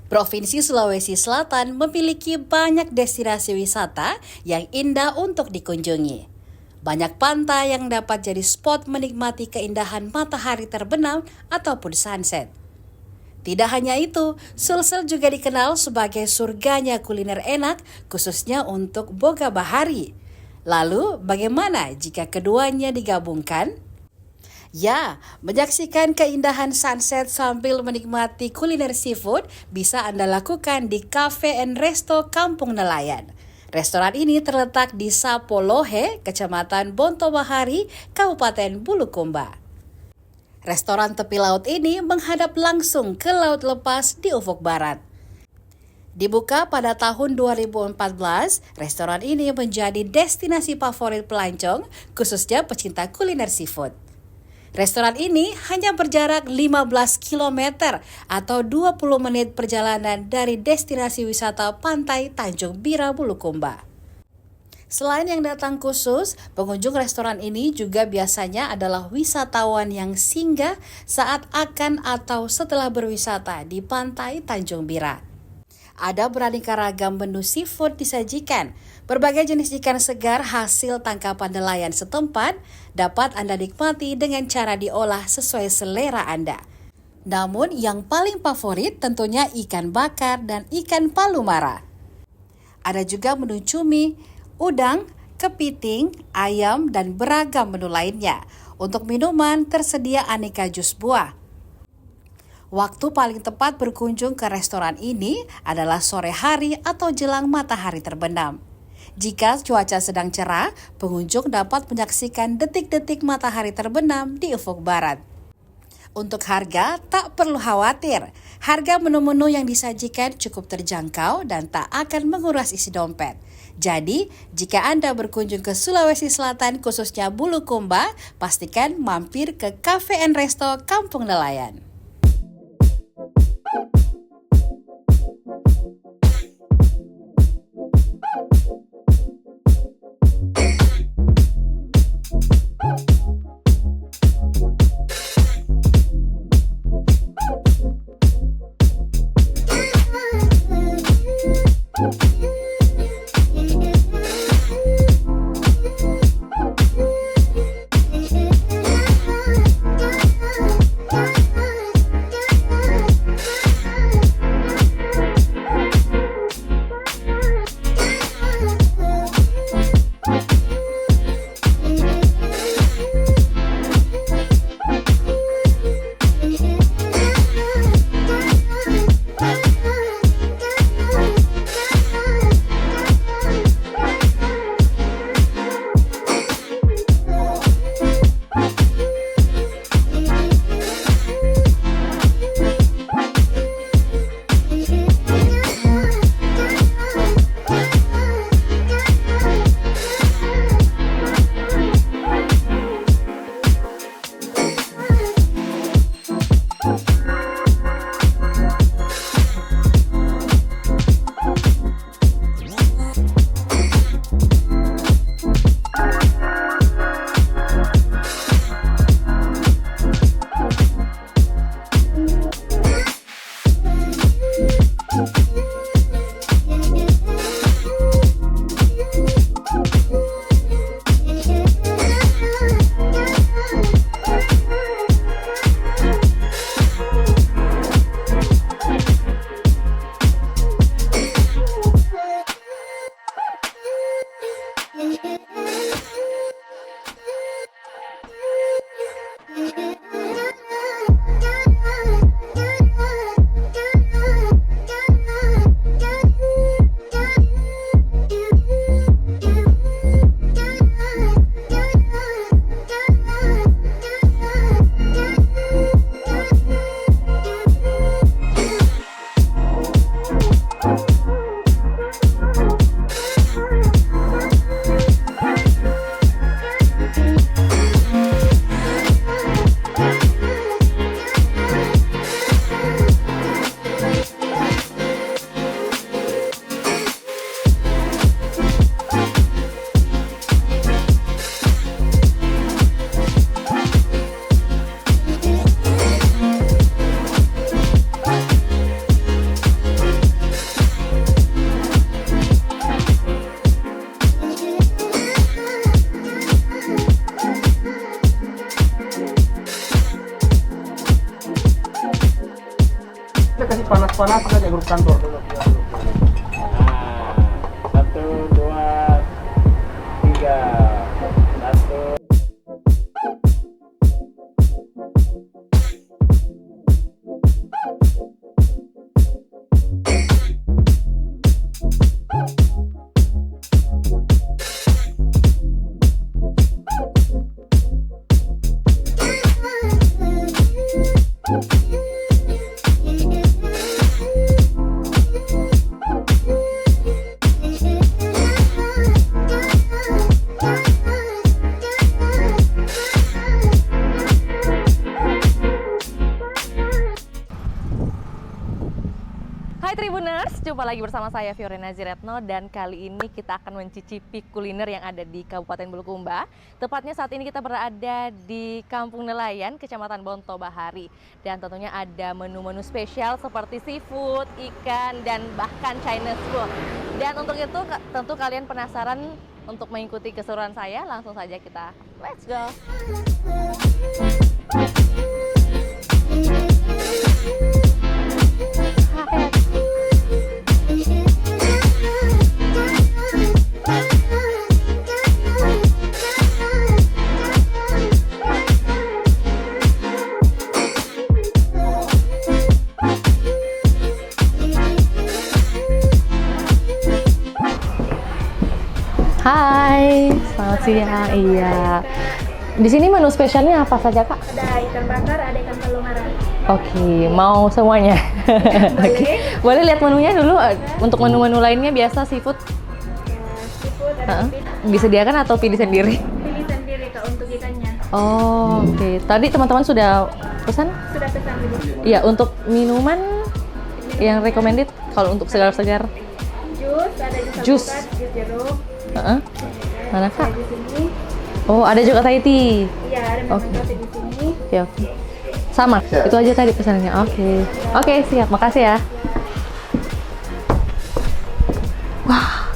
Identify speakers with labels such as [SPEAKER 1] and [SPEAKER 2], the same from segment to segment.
[SPEAKER 1] Provinsi Sulawesi Selatan memiliki banyak destinasi wisata yang indah untuk dikunjungi. Banyak pantai yang dapat jadi spot menikmati keindahan matahari terbenam ataupun sunset. Tidak hanya itu, Sulsel juga dikenal sebagai surganya kuliner enak, khususnya untuk boga bahari. Lalu, bagaimana jika keduanya digabungkan? Ya, menyaksikan keindahan sunset sambil menikmati kuliner seafood bisa Anda lakukan di Cafe and Resto Kampung Nelayan. Restoran ini terletak di Sapolohe, Kecamatan Bontobahari, Kabupaten Bulukumba. Restoran tepi laut ini menghadap langsung ke laut lepas di ufuk barat. Dibuka pada tahun 2014, restoran ini menjadi destinasi favorit pelancong, khususnya pecinta kuliner seafood. Restoran ini hanya berjarak 15 km atau 20 menit perjalanan dari destinasi wisata pantai Tanjung Bira Bulukumba. Selain yang datang khusus, pengunjung restoran ini juga biasanya adalah wisatawan yang singgah saat akan atau setelah berwisata di pantai Tanjung Bira. Ada beraneka ragam menu seafood disajikan. Berbagai jenis ikan segar hasil tangkapan nelayan setempat dapat Anda nikmati dengan cara diolah sesuai selera Anda. Namun yang paling favorit tentunya ikan bakar dan ikan palumara. Ada juga menu cumi, udang, kepiting, ayam, dan beragam menu lainnya. Untuk minuman tersedia aneka jus buah. Waktu paling tepat berkunjung ke restoran ini adalah sore hari atau jelang matahari terbenam. Jika cuaca sedang cerah, pengunjung dapat menyaksikan detik-detik matahari terbenam di ufuk barat. Untuk harga, tak perlu khawatir. Harga menu-menu yang disajikan cukup terjangkau dan tak akan menguras isi dompet. Jadi, jika Anda berkunjung ke Sulawesi Selatan khususnya Bulukumba, pastikan mampir ke Cafe and Resto Kampung Nelayan.
[SPEAKER 2] kasih panas-panas aja grup kantor.
[SPEAKER 3] Nah, 1, 2, 3. 1.
[SPEAKER 4] Hai Tribuners, jumpa lagi bersama saya Fiorina Ziretno dan kali ini kita akan mencicipi kuliner yang ada di Kabupaten Bulukumba. Tepatnya saat ini kita berada di Kampung Nelayan, Kecamatan Bonto Bahari. Dan tentunya ada menu-menu spesial seperti seafood, ikan, dan bahkan Chinese food. Dan untuk itu tentu kalian penasaran untuk mengikuti keseruan saya, langsung saja kita let's go! Hai, selamat siang. Iya. Di sini menu spesialnya apa saja, Kak?
[SPEAKER 5] Ada ikan bakar, ada ikan palungara.
[SPEAKER 4] Oke, mau semuanya. Oke. Boleh lihat menunya dulu. Untuk menu-menu lainnya biasa seafood.
[SPEAKER 5] Seafood, ada
[SPEAKER 4] Disediakan atau pilih sendiri?
[SPEAKER 5] pilih sendiri Kak untuk ikannya.
[SPEAKER 4] Oh, oke. Tadi teman-teman sudah pesan?
[SPEAKER 5] Sudah pesan dulu.
[SPEAKER 4] Iya, untuk minuman yang recommended kalau untuk segar-segar.
[SPEAKER 5] Jus, ada
[SPEAKER 4] Jus.
[SPEAKER 5] jus alpukat, jus jeruk.
[SPEAKER 4] Heeh. Mana, Kak?
[SPEAKER 5] Di sini.
[SPEAKER 4] Oh, ada juga Thai tea.
[SPEAKER 5] Iya, ada
[SPEAKER 4] Oke.
[SPEAKER 5] minuman kopi di sini.
[SPEAKER 4] Oke. Sama, itu aja tadi pesanannya. Oke. Oke, siap. Makasih ya. Wah.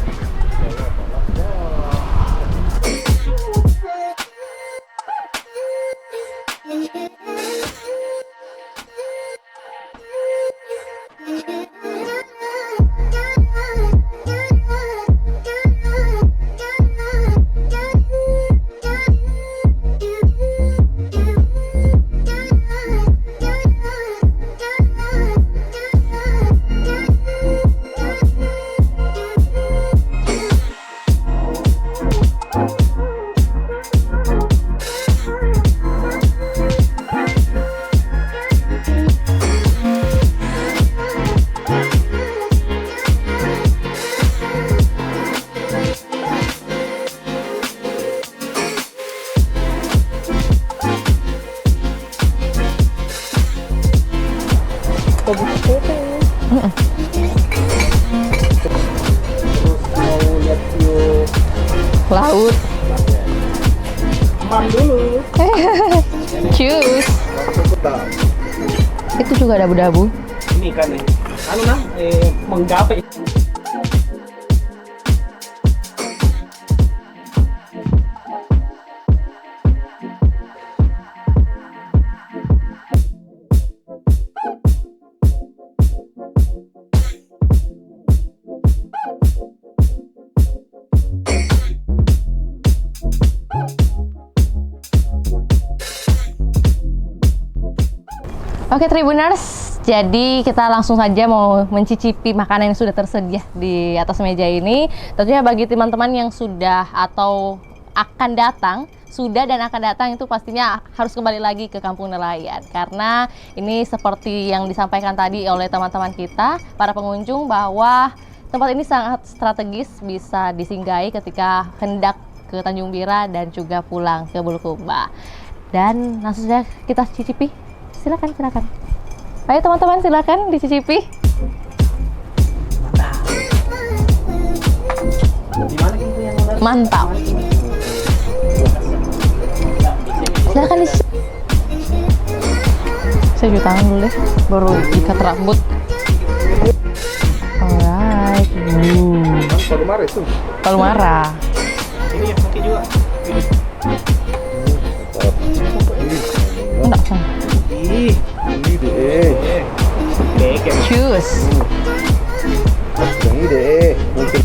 [SPEAKER 2] Mau lihat view
[SPEAKER 4] Laut.
[SPEAKER 2] mam dulu.
[SPEAKER 4] Cus. Itu juga ada abu-abu.
[SPEAKER 2] Ini kan nih. Anu nah, menggapai.
[SPEAKER 4] Oke Tribuners, jadi kita langsung saja mau mencicipi makanan yang sudah tersedia di atas meja ini. Tentunya bagi teman-teman yang sudah atau akan datang, sudah dan akan datang itu pastinya harus kembali lagi ke Kampung Nelayan. Karena ini seperti yang disampaikan tadi oleh teman-teman kita, para pengunjung, bahwa tempat ini sangat strategis bisa disinggahi ketika hendak ke Tanjung Bira dan juga pulang ke Bulukumba. Dan langsung saja kita cicipi. Silakan. Ayo teman-teman, silakan dicicipi. Mantap. Silakan dicicipi. Saya cuci tangan dulu deh, baru ikat rambut. Alright.
[SPEAKER 2] Palungara itu.
[SPEAKER 4] Palungara.
[SPEAKER 2] Ini yang pakai juga.
[SPEAKER 4] Enggak, Sang.
[SPEAKER 2] Ini deh. Oke,
[SPEAKER 4] Yes.
[SPEAKER 2] Yang ide mungkin.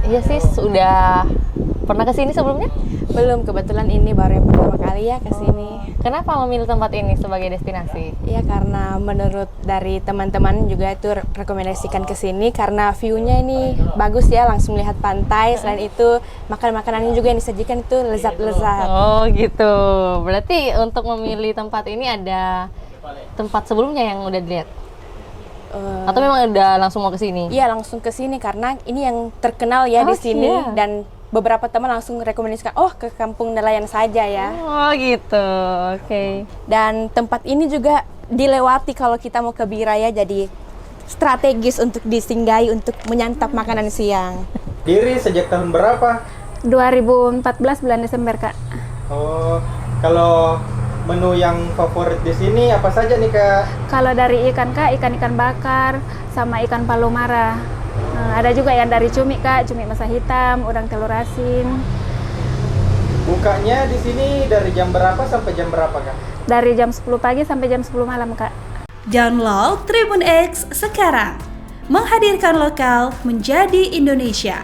[SPEAKER 4] Iya sis, udah pernah kesini sebelumnya?
[SPEAKER 5] Belum, kebetulan ini baru yang pertama kali ya kesini.
[SPEAKER 4] Kenapa memilih tempat ini sebagai destinasi?
[SPEAKER 5] Ya karena menurut dari teman-teman juga itu rekomendasikan kesini karena view-nya ini bagus ya, langsung lihat pantai. Selain itu makanannya juga yang disajikan itu lezat-lezat.
[SPEAKER 4] Oh gitu, berarti untuk memilih tempat ini ada tempat sebelumnya yang udah dilihat? Atau memang udah langsung mau ke sini?
[SPEAKER 5] Iya langsung ke sini karena ini yang terkenal ya di sini dan beberapa teman langsung rekomendasikan ke Kampung Nelayan saja ya.
[SPEAKER 4] Oh gitu, oke.
[SPEAKER 5] Dan tempat ini juga dilewati kalau kita mau ke Biraya, jadi strategis untuk disinggahi untuk menyantap makanan siang.
[SPEAKER 2] Diri sejak tahun berapa?
[SPEAKER 5] 2014 bulan Desember Kak.
[SPEAKER 2] Oh, kalau menu yang favorit di sini apa saja nih Kak?
[SPEAKER 5] Kalau dari ikan Kak, ikan bakar sama ikan palomara. Ada juga yang dari cumi Kak, cumi masa hitam, udang telur asin.
[SPEAKER 2] Bukanya di sini dari jam berapa sampai jam berapa Kak?
[SPEAKER 5] Dari jam 10 pagi sampai jam 10 malam Kak.
[SPEAKER 6] Download Tribun X sekarang. Menghadirkan lokal menjadi Indonesia.